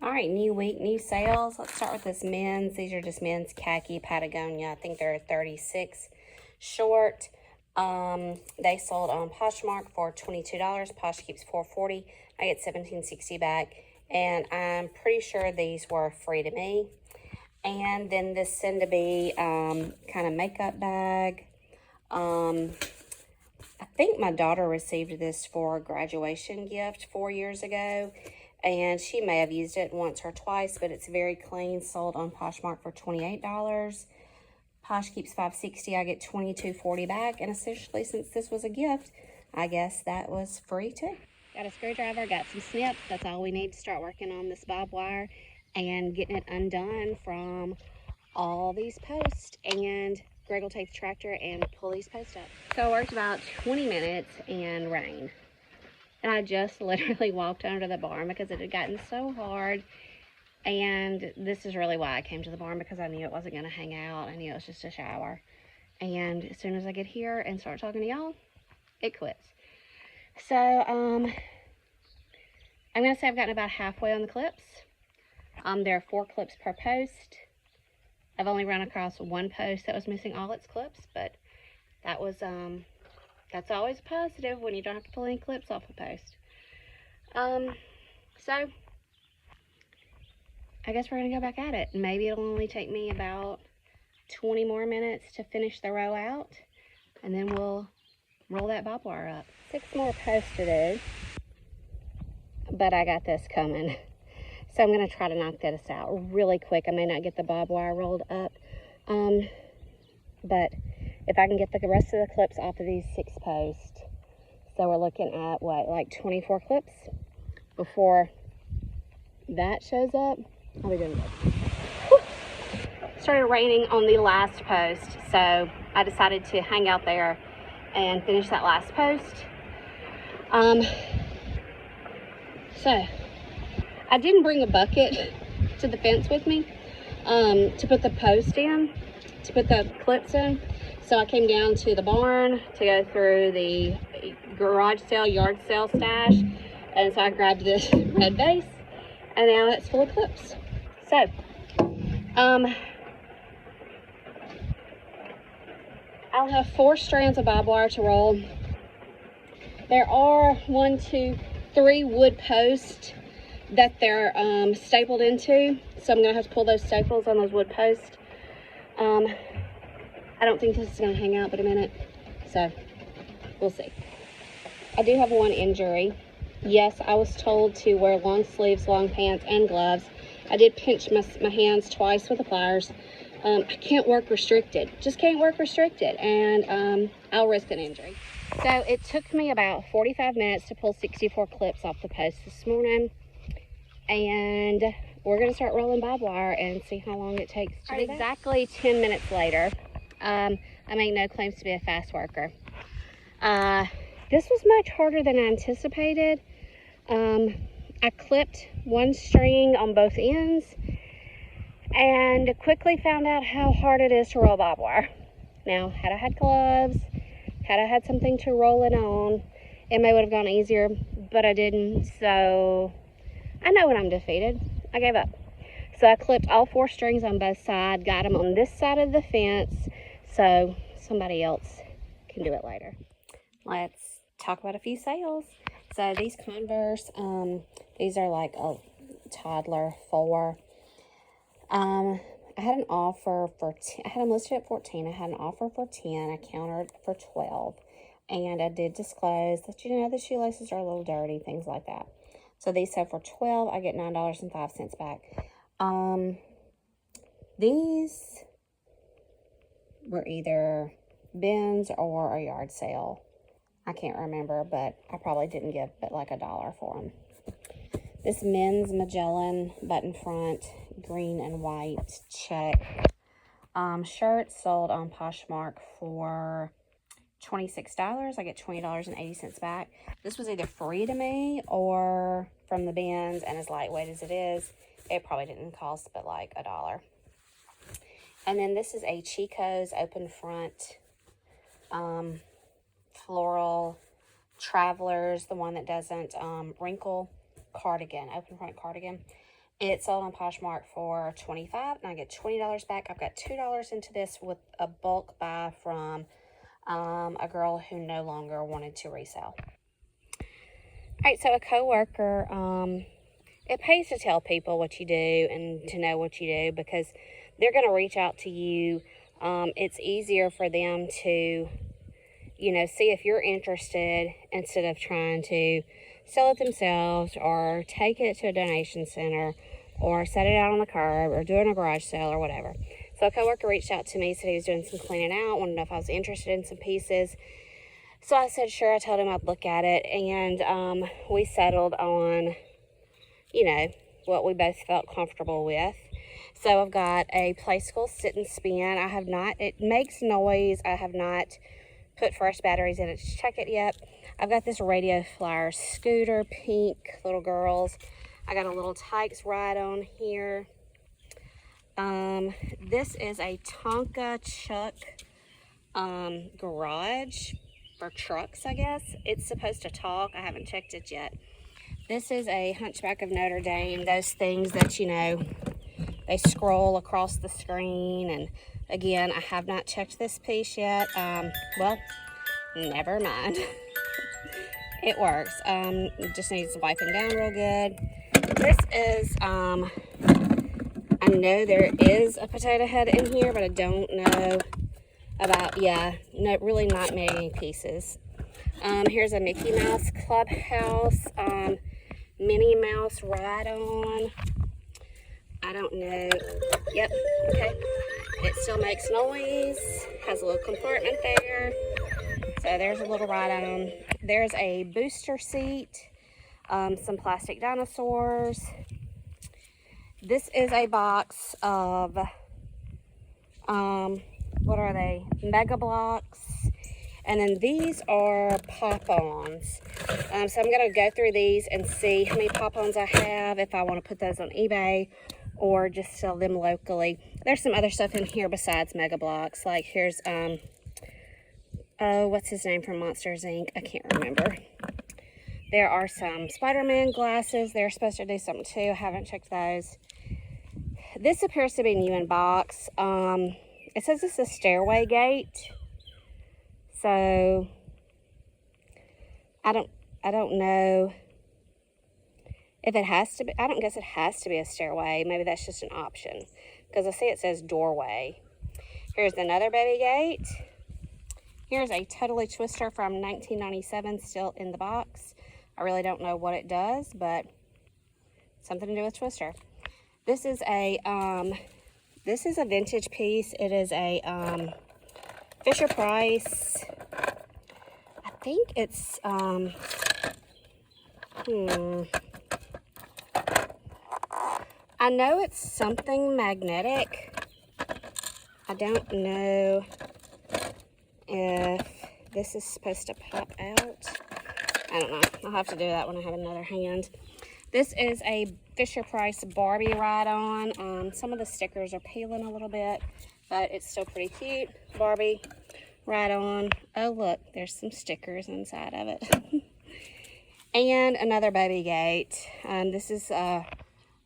All right, new week, new sales. Let's start with this men's. These are just men's khaki Patagonia. I think they're 36 short. They sold on Poshmark for $22. Posh keeps $4.40. I get $17.60 back, and I'm pretty sure these were free to me. And then this soon-to-be kind of makeup bag. I think my daughter received this for a graduation gift 4 years ago, and she may have used it once or twice, but it's very clean. Sold on Poshmark for $28. Posh keeps $5.60. I get $22.40 back, and essentially, since this was a gift, I guess that was free too. Got a screwdriver, got some snips. That's all we need to start working on this bob wire and getting it undone from all these posts. And Greg will take the tractor and pull these posts up. So I worked about 20 minutes and rained. And I just literally walked under the barn because it had gotten so hard. And this is really why I came to the barn, because I knew it wasn't going to hang out. I knew it was just a shower. And as soon as I get here and start talking to y'all, it quits. So, I'm going to say I've gotten about halfway on the clips. There are 4 clips per post. I've only run across one post that was missing all its clips, but that was, that's always positive when you don't have to pull any clips off a post. So I guess we're going to go back at it. Maybe it'll only take me about 20 more minutes to finish the row out, and then we'll roll that bob wire up. 6 more posts to do, but I got this coming. So I'm going to try to knock this out really quick. I may not get the bob wire rolled up, but if I can get the rest of the clips off of these 6 posts, so we're looking at what, like 24 clips before that shows up, I'll be doing good. Whew. Started raining on the last post, so I decided to hang out there and finish that last post. So I didn't bring a bucket to the fence with me to put the post in, to put the clips in. So I came down to the barn to go through the garage sale, yard sale stash. And so I grabbed this red vase, and now it's full of clips. So, I'll have 4 strands of bob wire to roll. There are 1, 2, 3 wood posts that they're stapled into, so I'm gonna have to pull those staples on those wood posts. I don't think this is gonna hang out but a minute, so we'll see. I do have one injury. Yes, I was told to wear long sleeves, long pants, and gloves. I did pinch my hands twice with the pliers. I can't work restricted, just can't work restricted, and I'll risk an injury. So it took me about 45 minutes to pull 64 clips off the post this morning. And we're going to start rolling bob wire and see how long it takes to do that. Exactly 10 minutes later. I make no claims to be a fast worker. This was much harder than I anticipated. I clipped 1 string on both ends and quickly found out how hard it is to roll bob wire. Now, had I had gloves, had I had something to roll it on, it may would have gone easier, but I didn't, so I know when I'm defeated. I gave up. So I clipped all 4 strings on both sides, got them on this side of the fence, so somebody else can do it later. Let's talk about a few sales. So these Converse, these are like a toddler 4. I had an offer for, I had them listed at 14. I had an offer for 10. I countered for 12. And I did disclose that, you know, the shoelaces are a little dirty, things like that. So these sell for 12. I get $9.05 back. These were either bins or a yard sale. I can't remember, but I probably didn't give but like $1 for them. This men's Magellan button front, green and white check shirt sold on Poshmark for $26. I get $20.80 back. This was either free to me or from the bins, and as lightweight as it is, it probably didn't cost but like $1. And then this is a Chico's open front floral Travelers, the one that doesn't wrinkle cardigan, open front cardigan. It sold on Poshmark for $25, and I get $20 back. I've got $2 into this with a bulk buy from a girl who no longer wanted to resell. All right, so a coworker, it pays to tell people what you do and to know what you do, because they're going to reach out to you. It's easier for them to, see if you're interested instead of trying to sell it themselves or take it to a donation center or set it out on the curb or doing a garage sale or whatever. So a coworker reached out to me, said he was doing some cleaning out, wanted to know if I was interested in some pieces. So I said, sure. I told him I'd look at it, and we settled on, what we both felt comfortable with. So I've got a Playskool sit and spin. It makes noise. I have not put fresh batteries in it to check it yet. I've got this Radio Flyer scooter, pink, little girls. I got a little Tykes ride on here. This is a Tonka Chuck garage for trucks, I guess. It's supposed to talk. I haven't checked it yet. This is a Hunchback of Notre Dame, those things that, they scroll across the screen. And again, I have not checked this piece yet. Well, never mind. It works. It just needs wiping down real good. This is, I know there is a potato head in here, but I don't know about, really not many pieces. Here's a Mickey Mouse Clubhouse, Minnie Mouse ride-on. I don't know. Yep, okay. It still makes noise, has a little compartment there. So there's a little ride-on. There's a booster seat, some plastic dinosaurs. This is a box of, what are they? Mega Blocks. And then these are pop-ons. So I'm going to go through these and see how many pop-ons I have, if I want to put those on eBay or just sell them locally. There's some other stuff in here besides Mega Blocks. Like here's, what's his name from Monsters, Inc.? I can't remember. There are some Spider-Man glasses. They're supposed to do something too. I haven't checked those. This appears to be new in box. It says it's a stairway gate. So I don't know if it has to be. I don't guess it has to be a stairway. Maybe that's just an option, because I see it says doorway. Here's another baby gate. Here's a Totally Twister from 1997, still in the box. I really don't know what it does, but something to do with Twister. This is a vintage piece. It is a Fisher Price. I think it's I know it's something magnetic. I don't know if this is supposed to pop out. I don't know. I'll have to do that when I have another hand. This is a Fisher Price Barbie ride-on. Some of the stickers are peeling a little bit, but it's still pretty cute. Barbie ride-on. Oh, look, there's some stickers inside of it. And another baby gate. This is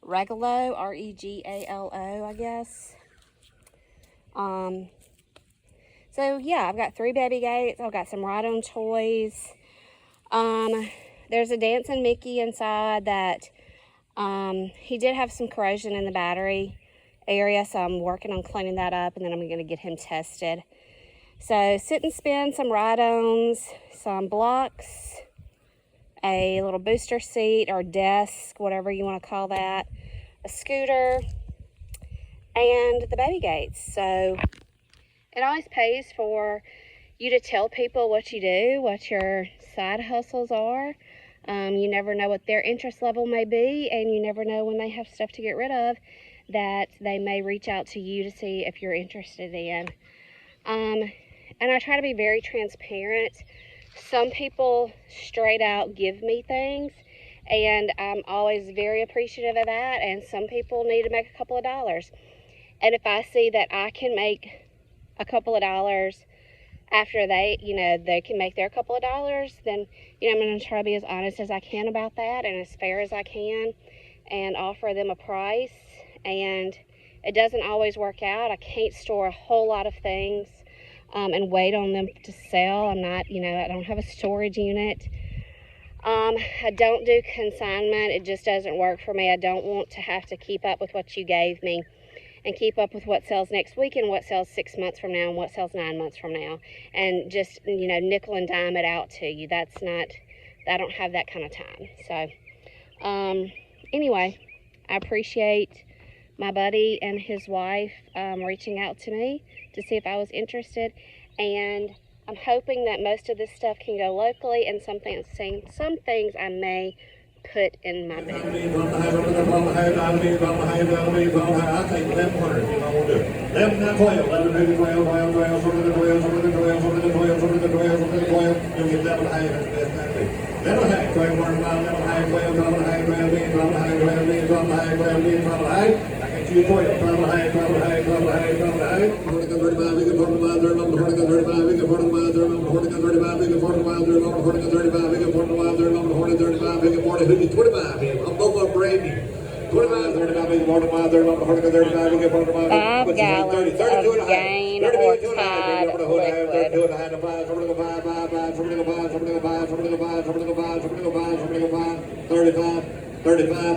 Regalo, R-E-G-A-L-O, I guess. So, yeah, I've got 3 baby gates. I've got some ride-on toys. There's a Dancing Mickey inside that he did have some corrosion in the battery area, so I'm working on cleaning that up, and then I'm going to get him tested. So sit and spin, some ride-ons, some blocks, a little booster seat or desk, whatever you want to call that, a scooter, and the baby gates. So it always pays for you to tell people what you do, what your side hustles are. You never know what their interest level may be, and you never know when they have stuff to get rid of that they may reach out to you to see if you're interested in. And I try to be very transparent. Some people straight out give me things, and I'm always very appreciative of that, and some people need to make a couple of dollars. And if I see that I can make a couple of dollars after they can make their couple of dollars, then, I'm going to try to be as honest as I can about that and as fair as I can. and offer them a price, and it doesn't always work out. I can't store a whole lot of things and wait on them to sell. I'm not, I don't have a storage unit. I don't do consignment. It just doesn't work for me. I don't want to have to keep up with what you gave me and keep up with what sells next week and what sells 6 months from now and what sells 9 months from now, and just, nickel and dime it out to you. That's not, I don't have that kind of time. So, anyway, I appreciate my buddy and his wife reaching out to me to see if I was interested, and I'm hoping that most of this stuff can go locally, and some things I may put in my bag. I take 1100, you know, we'll do it. 11, not 12, 11, 12, 12, 12, sort of the 12, sort of the 12, sort of the 12, sort of the 12, sort of the 12, you'll get 11 and a half, that's the best time to be. 11 and a half, 12, 11 and a half, 12, 12 and a half, 12, 12 and a half, 12, 12 and a half, 12, 12 and a half. I can choose 12, 12 and a half, 12 and a half, 12 and a half, 12 and a half. 35, we can 45, there, number 35, we can 45, there, number 35, we can 45, there, number 35, we can 45, there, number 35, we can 40, who get 25 here? I'm both up Brady. 25, 35, we can 45, there, number 35, we can 45, 5 gallons of gain or Tide liquid.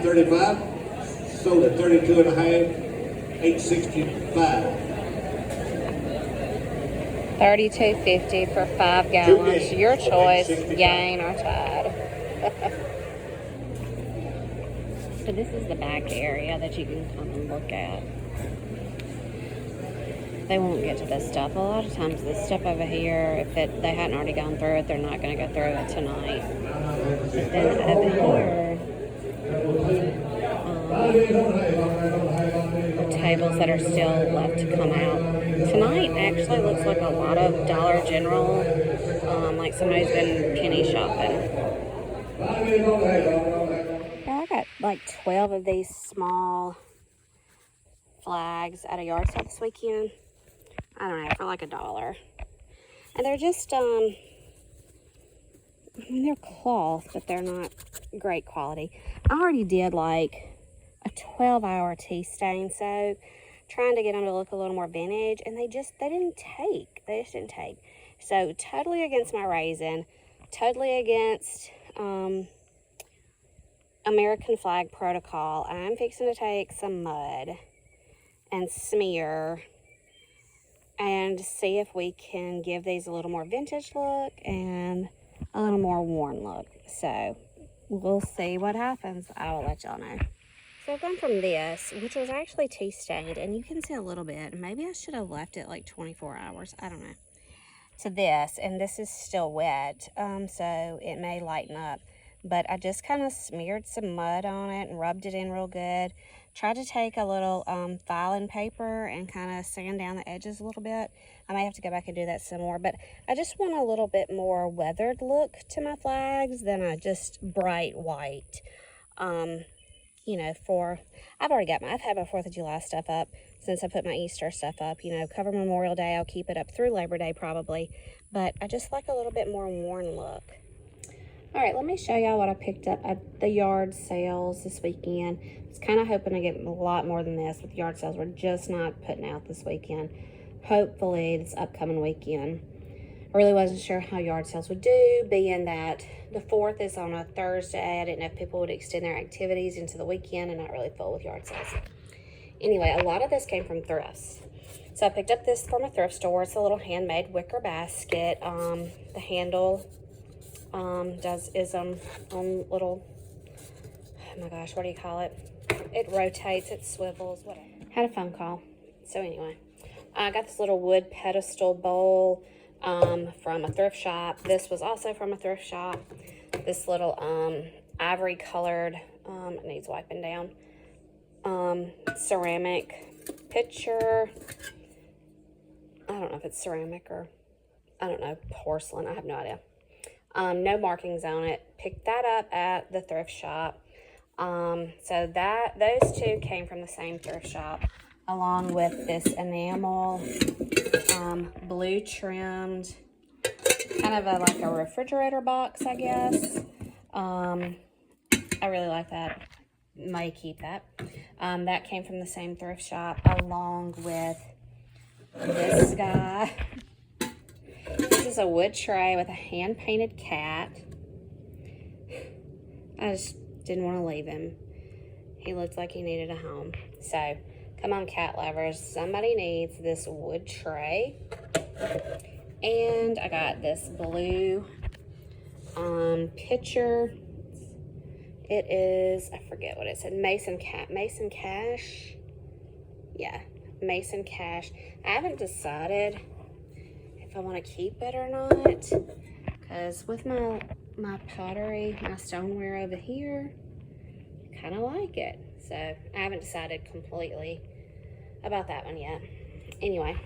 35, sold at 32 and a half, 865. $32.50 for 5 gallons. Your choice, gain or Tide. So this is the back area that you can come and look at. They won't get to this stuff. A lot of times this stuff over here, if they hadn't already gone through it, they're not going to go through it tonight. But then over here, the tables that are still left to come out. Tonight actually looks like a lot of Dollar General, like somebody's been penny shopping. I got like 12 of these small flags at a yard sale this weekend. I don't know, for like $1. And they're just, they're cloth, but they're not great quality. I already did like a 12-hour tea stain soak, trying to get them to look a little more vintage, and they just didn't take. So totally against my raisin, totally against American flag protocol. I'm fixing to take some mud and smear and see if we can give these a little more vintage look and a little more worn look. So we'll see what happens. I will let y'all know. So I've gone from this, which was actually tea stained, and you can see a little bit. Maybe I should have left it like 24 hours. I don't know. To this, and this is still wet, so it may lighten up. But I just kind of smeared some mud on it and rubbed it in real good. Tried to take a little filing paper and kind of sand down the edges a little bit. I may have to go back and do that some more, but I just want a little bit more weathered look to my flags than a just bright white. I've already got I've had my 4th of July stuff up since I put my Easter stuff up. Cover Memorial Day, I'll keep it up through Labor Day probably, but I just like a little bit more worn look. All right, let me show y'all what I picked up at the yard sales this weekend. I was kind of hoping to get a lot more than this, but the yard sales were just not putting out this weekend. Hopefully this upcoming weekend. I really wasn't sure how yard sales would do, being that the 4th is on a Thursday. I didn't know if people would extend their activities into the weekend and not really full with yard sales. Anyway, a lot of this came from thrifts. So I picked up this from a thrift store. It's a little handmade wicker basket. The handle is on little, oh my gosh, what do you call it? It rotates, it swivels, whatever. Had a phone call. So anyway, I got this little wood pedestal bowl from a thrift shop. This was also from a thrift shop. This little ivory colored, it needs wiping down, ceramic pitcher. I don't know if it's ceramic or, I don't know, porcelain. I have no idea. No markings on it. Picked that up at the thrift shop. So those two came from the same thrift shop, along with this enamel, blue trimmed, kind of like a refrigerator box, I guess. I really like that. may keep that. That came from the same thrift shop, along with this guy. This is a wood tray with a hand-painted cat. I just didn't want to leave him. He looked like he needed a home. So, come on, cat lovers. Somebody needs this wood tray. And I got this blue pitcher. It is, I forget what it said, Mason Cash. Yeah, Mason Cash. I haven't decided if I want to keep it or not, because with my pottery, my stoneware over here, I kind of like it. So I haven't decided completely about that one yet. Anyway,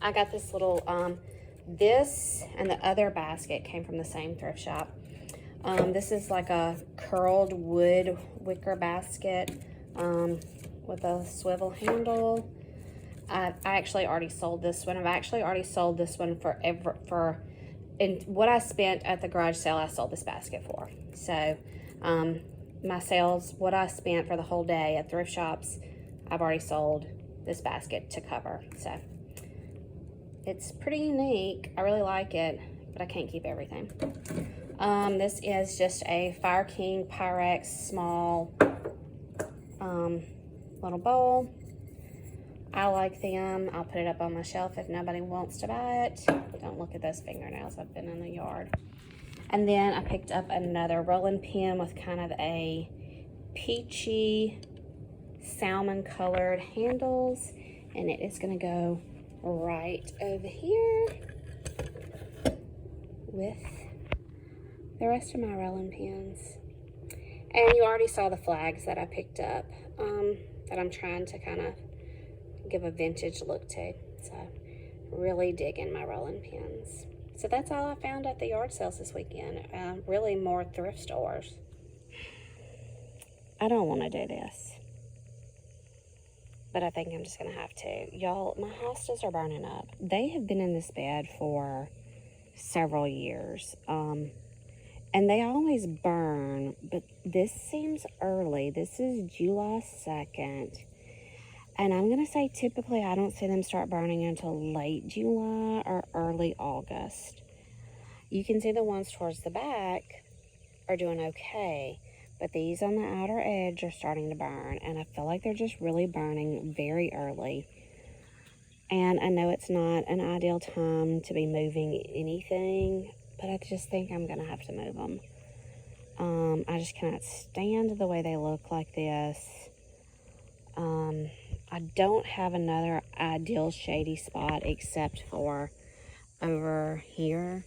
I got this little, this and the other basket came from the same thrift shop. This is like a curled wood wicker basket with a swivel handle. I actually already sold this one. I've actually already sold this one and what I spent at the garage sale, I sold this basket for. So my sales, what I spent for the whole day at thrift shops, I've already sold this basket to cover. So it's pretty unique. I really like it, but I can't keep everything. This is just a Fire King Pyrex small little bowl. I like them. I'll put it up on my shelf if nobody wants to buy it. Don't look at those fingernails. I've been in the yard. And then I picked up another rolling pin with kind of a peachy salmon colored handles, and it is going to go right over here with the rest of my rolling pins. And you already saw the flags that I picked up that I'm trying to kind of give a vintage look to. So really digging my rolling pins. So that's all I found at the yard sales this weekend. Really more thrift stores. I don't want to do this, but I think I'm just going to have to. Y'all, my hostas are burning up. They have been in this bed for several years. And they always burn, but this seems early. This is July 2nd. And I'm going to say typically I don't see them start burning until late July or early August. You can see the ones towards the back are doing okay, but these on the outer edge are starting to burn, and I feel like they're just really burning very early. And I know it's not an ideal time to be moving anything, but I just think I'm going to have to move them. I just cannot stand the way they look like this. I don't have another ideal shady spot except for over here.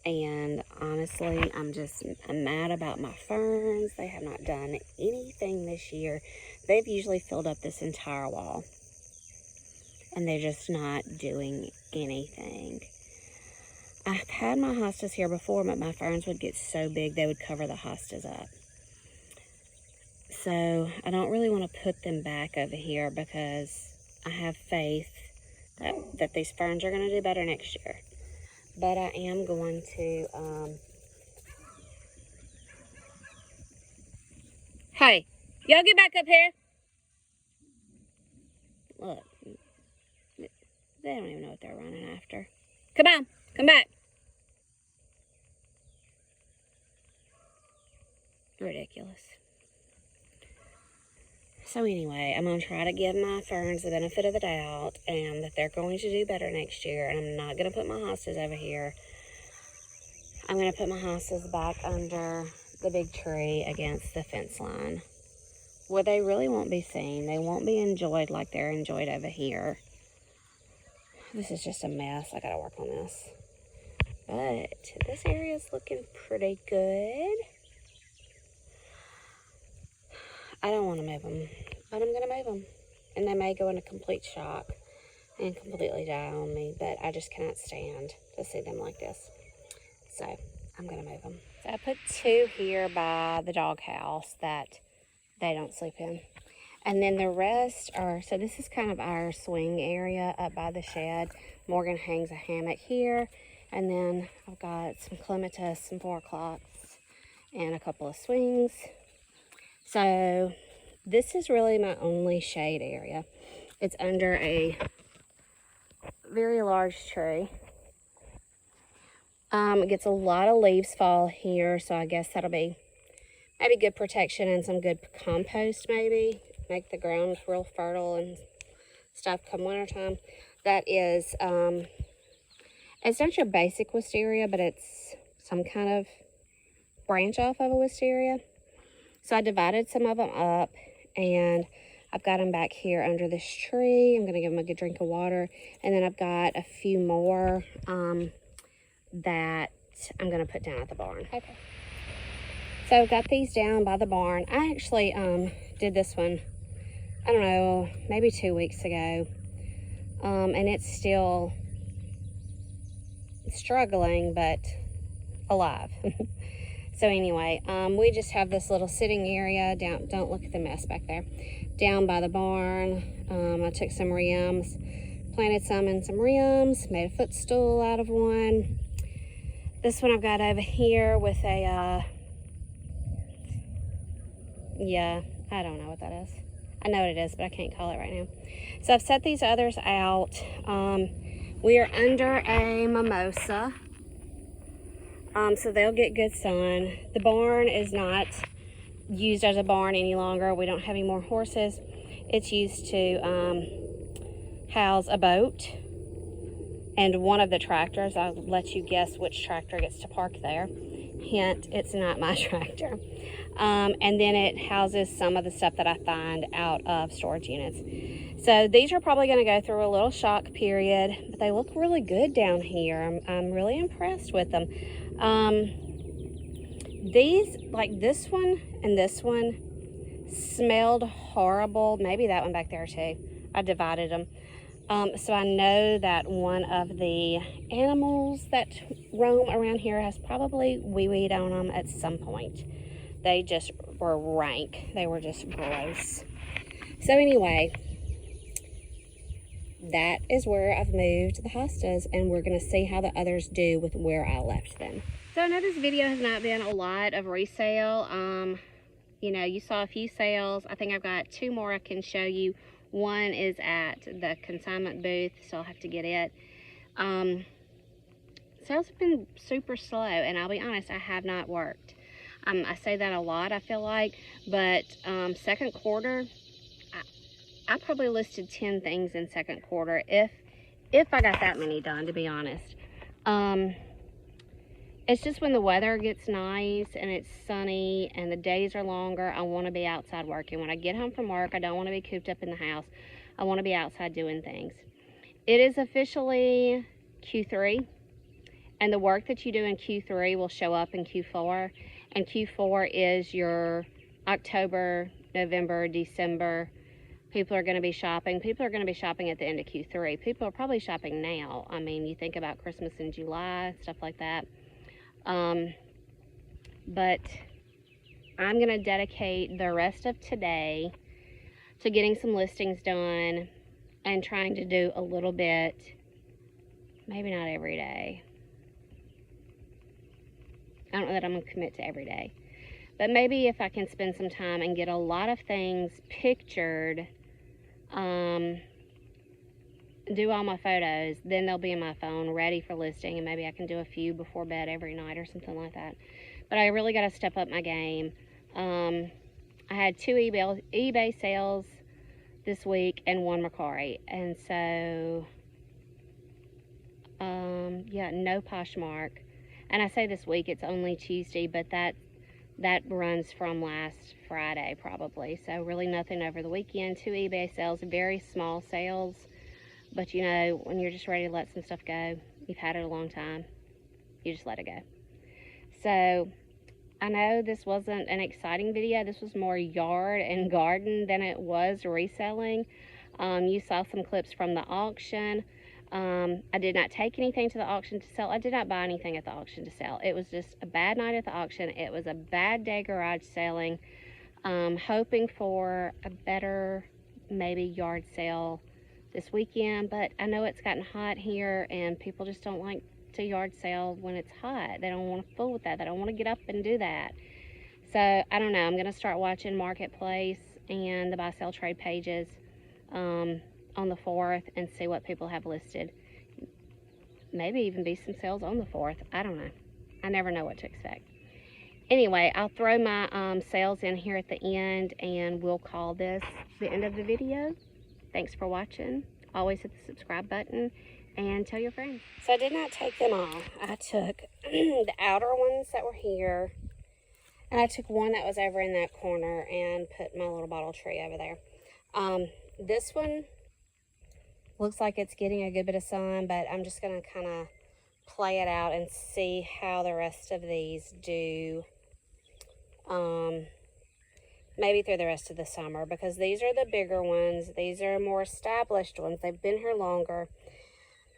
And honestly, I'm mad about my ferns. They have not done anything this year. They've usually filled up this entire wall, and they're just not doing anything. I've had my hostas here before, but my ferns would get so big they would cover the hostas up. So I don't really want to put them back over here because I have faith that these ferns are going to do better next year. But I am going to, hey, y'all get back up here. Look, they don't even know what they're running after. Come on, come back. Ridiculous. So anyway, I'm going to try to give my ferns the benefit of the doubt and that they're going to do better next year. And I'm not going to put my hostas over here. I'm going to put my hostas back under the big tree against the fence line, where they really won't be seen. They won't be enjoyed like they're enjoyed over here. This is just a mess. I got to work on this. But this area is looking pretty good. I don't want to move them, but I'm going to move them. And they may go into complete shock and completely die on me, but I just cannot stand to see them like this. So I'm going to move them. So I put 2 here by the doghouse that they don't sleep in. And then the rest are, so this is kind of our swing area up by the shed. Morgan hangs a hammock here. And then I've got some clematis, some 4 o'clocks, and a couple of swings. So this is really my only shade area. It's under a very large tree. It gets a lot of leaves fall here, so I guess that'll be maybe good protection and some good compost maybe. Make the ground real fertile and stuff come wintertime. That is, it's not your basic wisteria, but it's some kind of branch off of a wisteria. So I divided some of them up, and I've got them back here under this tree. I'm going to give them a good drink of water. And then I've got a few more that I'm going to put down at the barn. Okay. So I've got these down by the barn. I actually did this one, I don't know, maybe 2 weeks ago. And it's still struggling, but alive. So anyway, we just have this little sitting area down. Don't look at the mess back there. Down by the barn. I took some rims, planted some in some rims, made a footstool out of one. This one I've got over here with a, yeah, I don't know what that is. I know what it is, but I can't call it right now. So I've set these others out. We are under a mimosa. So they'll get good sun. The barn is not used as a barn any longer. We don't have any more horses. It's used to house a boat and one of the tractors. I'll let you guess which tractor gets to park there. Hint, it's not my tractor. And then it houses some of the stuff that I find out of storage units. So these are probably going to go through a little shock period, but they look really good down here. I'm really impressed with them. These, like this one and this one, smelled horrible. Maybe that one back there too. I divided them. So I know that one of the animals that roam around here has probably wee-weed on them at some point. They just were rank. They were just gross. So anyway, that is where I've moved the hostas, and we're going to see how the others do with where I left them. So I know this video has not been a lot of resale. You know, you saw a few sales. I think I've got 2 more I can show you. One is at the consignment booth, so I'll have to get it. Sales have been super slow, and I'll be honest, I have not worked. I say that a lot, I feel like, but second quarter, I probably listed 10 things in second quarter, if I got that many done, to be honest. It's just when the weather gets nice and it's sunny and the days are longer, I want to be outside working. When I get home from work, I don't want to be cooped up in the house. I want to be outside doing things. It is officially Q3, and the work that you do in Q3 will show up in Q4, and Q4 is your October, November, December. People are going to be shopping. People are going to be shopping at the end of Q3. People are probably shopping now. I mean, you think about Christmas in July, stuff like that. But I'm going to dedicate the rest of today to getting some listings done and trying to do a little bit, maybe not every day. I don't know that I'm going to commit to every day. But maybe if I can spend some time and get a lot of things pictured, do all my photos, then they'll be in my phone ready for listing, and maybe I can do a few before bed every night or something like that. But I really got to step up my game. I had 2 eBay sales this week and 1 mercari, and so yeah, no Poshmark. And I say this week, it's only Tuesday, but that runs from last Friday probably, so really nothing over the weekend. 2 eBay sales, very small sales. But you know, when you're just ready to let some stuff go, you've had it a long time, you just let it go. So I know this wasn't an exciting video. This was more yard and garden than it was reselling. You saw some clips from the auction. I did not take anything to the auction to sell. I did not buy anything at the auction to sell. It was just a bad night at the auction. It was a bad day garage selling. Hoping for a better maybe yard sale this weekend, but I know it's gotten hot here and people just don't like to yard sale when it's hot. They don't want to fool with that. They don't want to get up and do that. So I don't know. I'm going to start watching Marketplace and the buy sell trade pages on the 4th and see what people have listed. Maybe even be some sales on the 4th. I don't know. I never know what to expect. Anyway, I'll throw my sales in here at the end, and we'll call this the end of the video. Thanks for watching. Always hit the subscribe button and tell your friends. So I did not take them all. I took the outer ones that were here, and I took one that was over in that corner and put my little bottle tree over there. This one looks like it's getting a good bit of sun, but I'm just going to kind of play it out and see how the rest of these do. Maybe through the rest of the summer, because these are the bigger ones. These are more established ones. They've been here longer.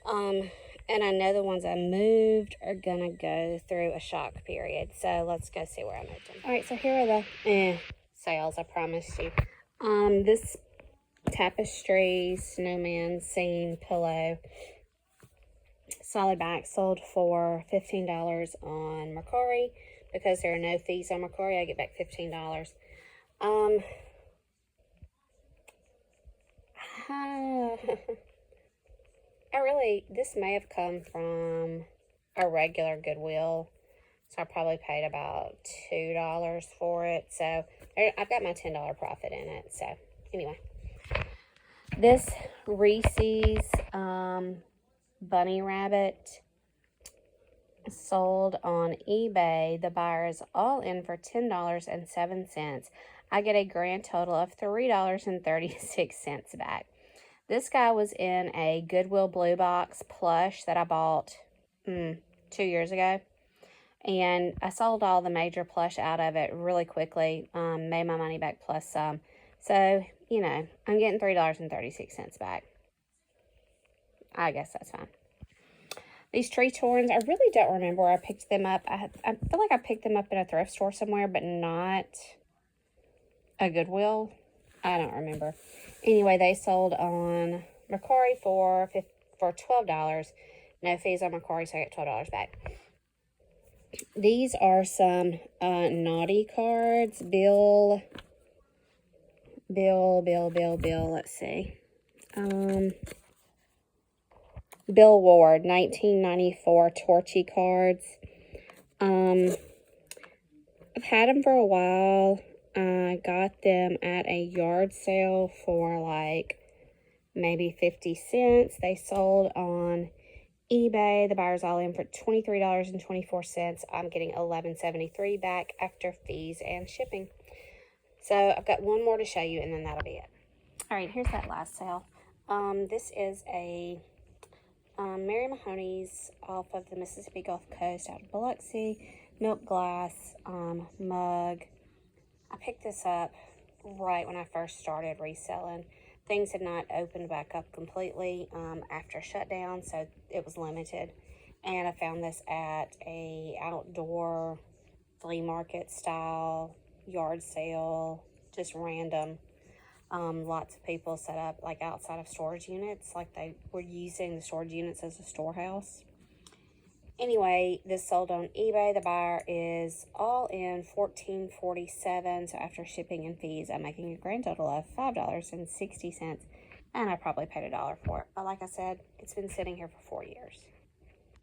And I know the ones I moved are gonna go through a shock period. So let's go see where I moved them. All right, so here are the sales, I promised you. This tapestry snowman scene pillow, solid back, sold for $15 on Mercari. Because there are no fees on Mercari, I get back $15. This may have come from a regular Goodwill. So I probably paid about $2 for it. So I've got my $10 profit in it. So anyway, this Reese's bunny rabbit sold on eBay. The buyer is all in for $10.07. I get a grand total of $3.36 back. This guy was in a Goodwill Blue Box plush that I bought 2 years ago. And I sold all the major plush out of it really quickly. Made my money back plus some. So, you know, I'm getting $3.36 back. I guess that's fine. These tree torns, I really don't remember where I picked them up. I feel like I picked them up in a thrift store somewhere, but not a Goodwill. I don't remember. Anyway, they sold on Mercari for $12. No fees on Mercari, so I get $12 back. These are some naughty cards. Bill. Let's see. Bill Ward, 1994 Torchy cards. I've had them for a while. I got them at a yard sale for like maybe 50 cents. They sold on eBay. The buyer's all in for $23.24. I'm getting $11.73 back after fees and shipping. So I've got one more to show you, and then that'll be it. All right, here's that last sale. This is a Mary Mahoney's off of the Mississippi Gulf Coast out of Biloxi. Milk glass mug. I picked this up right when I first started reselling. Things had not opened back up completely after shutdown, so it was limited. And I found this at a outdoor flea market style yard sale, just random. Lots of people set up like outside of storage units, like they were using the storage units as a storehouse. Anyway, this sold on eBay. The buyer is all in $14.47. So after shipping and fees, I'm making a grand total of $5.60. And I probably paid $1 for it. But like I said, it's been sitting here for 4 years.